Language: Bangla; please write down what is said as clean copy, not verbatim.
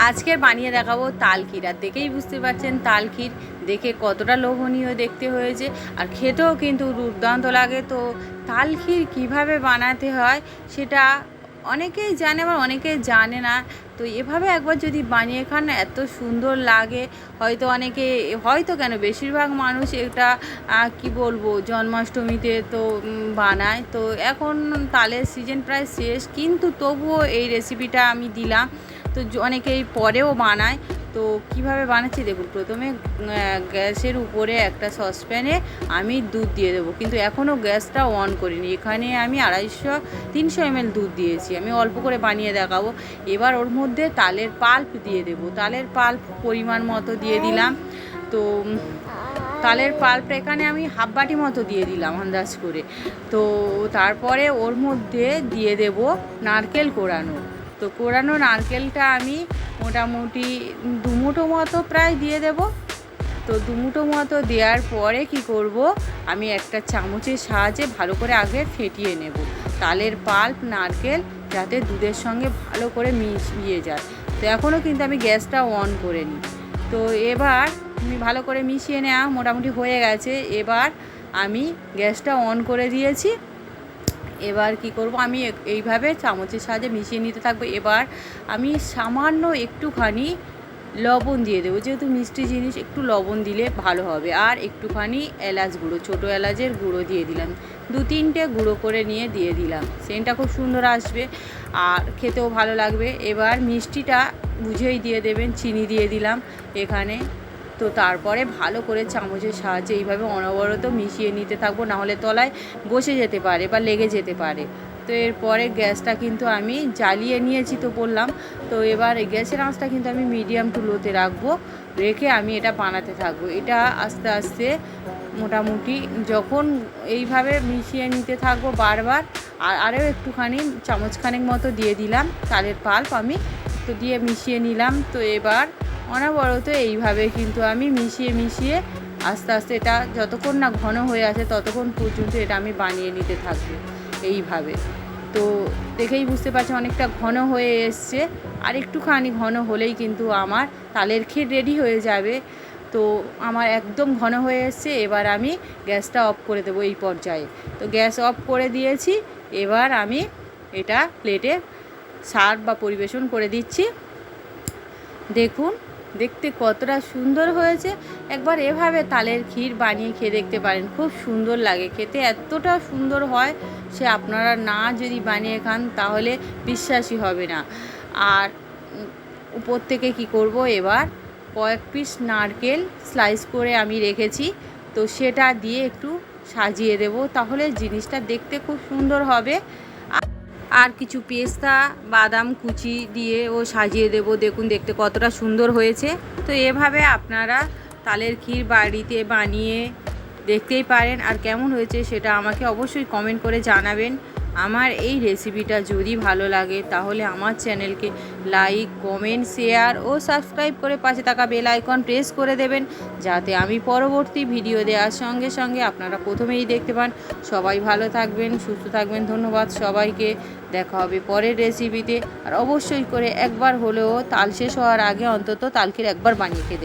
আজকের বানিয়ে দেখাবো তাল ক্ষীর। আর দেখেই বুঝতে পারছেন তাল ক্ষীর দেখে কতটা লোভনীয় দেখতে হয়েছে, আর খেতেও কিন্তু দুর্দান্ত লাগে। তো তাল ক্ষীর কীভাবে বানাতে হয় সেটা অনেকেই জানে, আবার অনেকেই জানে না। তো এভাবে একবার যদি বানিয়ে খান না, এত সুন্দর লাগে। হয়তো অনেকে, হয়তো কেন বেশিরভাগ মানুষ এটা কি বলবো, জন্মাষ্টমীতে তো বানায়। তো এখন তালের সিজন প্রায় শেষ, কিন্তু তবুও এই রেসিপিটা আমি দিলাম। তো অনেকেই পরেও বানায়। তো কিভাবে বানাচ্ছি দেখুন। প্রথমে গ্যাসের উপরে একটা সসপ্যানে আমি দুধ দিয়ে দেবো, কিন্তু এখনও গ্যাসটা অন করিনি। এখানে আমি 300 ml দুধ দিয়েছি, আমি অল্প করে বানিয়ে দেখাবো। এবার ওর মধ্যে তালের পাল্প দিয়ে দেবো, তালের পাল্প পরিমাণ মতো দিয়ে দিলাম। তো তালের পাল্পটা এখানে আমি হাফ বাটি মতো দিয়ে দিলাম আন্দাজ করে। তো তারপরে ওর মধ্যে দিয়ে দেব নারকেল কোড়ানো। তো কোড়ানো নারকেলটা আমি মোটামুটি 2 মুঠো মতো প্রায় দিয়ে দেব। তো 2 মুঠো মতো দেওয়ার পরে কি করব, আমি একটা চামচের সাহায্যে ভালো করে আগে ফেটিয়ে নেব তালের পাল্প নারকেল, যাতে দুধের সঙ্গে ভালো করে মিশিয়ে যায়। তো এখনও কিন্তু আমি গ্যাসটা অন করে নিই। তো এবার আমি ভালো করে মিশিয়ে নেওয়া মোটামুটি হয়ে গেছে। এবার আমি গ্যাসটা অন করে দিয়েছি। এবার কি করব, আমি এইভাবে চামচের সাহায্যে মিশিয়ে নিতে থাকবো। এবার আমি সামান্য একটুখানি লবণ দিয়ে দেবো, যেহেতু মিষ্টি জিনিস একটু লবণ দিলে ভালো হবে। আর একটুখানি এলাচ গুঁড়ো, ছোটো এলাচের গুঁড়ো দিয়ে দিলাম। 2-3টে গুঁড়ো করে নিয়ে দিয়ে দিলাম, সেন্টটা খুব সুন্দর আসবে আর খেতেও ভালো লাগবে। এবার মিষ্টিটা বুঝেই দিয়ে দেবেন, চিনি দিয়ে দিলাম এখানে। তো তারপরে ভালো করে চামচের সাহায্যে এইভাবে অনবরত মিশিয়ে নিতে থাকবো, নাহলে তলায় বসে যেতে পারে বা লেগে যেতে পারে। তো এরপরে গ্যাসটা কিন্তু আমি জ্বালিয়ে নিয়েছি, তো বললাম। তো এবার গ্যাসের আঁচটা কিন্তু আমি মিডিয়াম টু লোতে রাখবো, রেখে আমি এটা বানাতে থাকবো। এটা আস্তে আস্তে মোটামুটি যখন এইভাবে মিশিয়ে নিতে থাকবো বারবার। আর আরও একটুখানি চামচখানেক মতো দিয়ে দিলাম তালের পাল্প আমি, তো দিয়ে মিশিয়ে নিলাম। তো এবার অনবরত এইভাবে কিন্তু আমি মিশিয়ে আস্তে আস্তে এটা যতক্ষণ না ঘন হয়ে আসে ততক্ষণ পর্যন্ত এটা আমি বানিয়ে নিতে থাকবো এইভাবে। তো দেখেই বুঝতে পারছি অনেকটা ঘন হয়ে এসছে, আর একটুখানি ঘন হলেই কিন্তু আমার তালের ক্ষীর রেডি হয়ে যাবে। তো আমার একদম ঘন হয়ে এসছে। এবার আমি গ্যাসটা অফ করে দেবো এই পর্যায়ে। তো গ্যাস অফ করে দিয়েছি। এবার আমি এটা প্লেটে সার্ভ বা পরিবেশন করে দিচ্ছি। দেখুন দেখতে কতটা সুন্দর হয়েছে। একবার এভাবে তালের ক্ষীর বানিয়ে খেয়ে দেখতে পারেন, খুব সুন্দর লাগে খেতে, এতটা সুন্দর হয় সে আপনারা না যদি বানিয়ে খান তাহলে বিশ্বাসই হবে না। আর উপর থেকে কি করব, এবার কয়েক পিস নারকেল স্লাইস করে আমি রেখেছি, তো সেটা দিয়ে একটু সাজিয়ে দেব, তাহলে জিনিসটা দেখতে খুব সুন্দর হবে। আর কিছু পেস্তা বাদাম কুচি দিয়ে ও সাজিয়ে দেব। দেখুন দেখতে কতটা সুন্দর হয়েছে। তো এভাবে আপনারা তালের ক্ষীর বাড়িতে বানিয়ে দেখতেই পারেন, আর কেমন হয়েছে সেটা আমাকে অবশ্যই কমেন্ট করে জানাবেন। আমার এই রেসিপিটা যদি ভালো লাগে তাহলে আমার চ্যানেলকে লাইক কমেন্ট শেয়ার ও সাবস্ক্রাইব করে পাশে থাকা বেল আইকন প্রেস করে দেবেন, যাতে আমি পরবর্তী ভিডিও দেওয়ার সঙ্গে সঙ্গে আপনারা প্রথমেই দেখতে পান। সবাই ভালো থাকবেন, সুস্থ থাকবেন। ধন্যবাদ সবাইকে। দেখা হবে পরের রেসিপিতে। আর অবশ্যই করে একবার হলেও তাল শেষ হওয়ার আগে অন্তত তাল ক্ষীর একবার বানিয়ে খেয়ে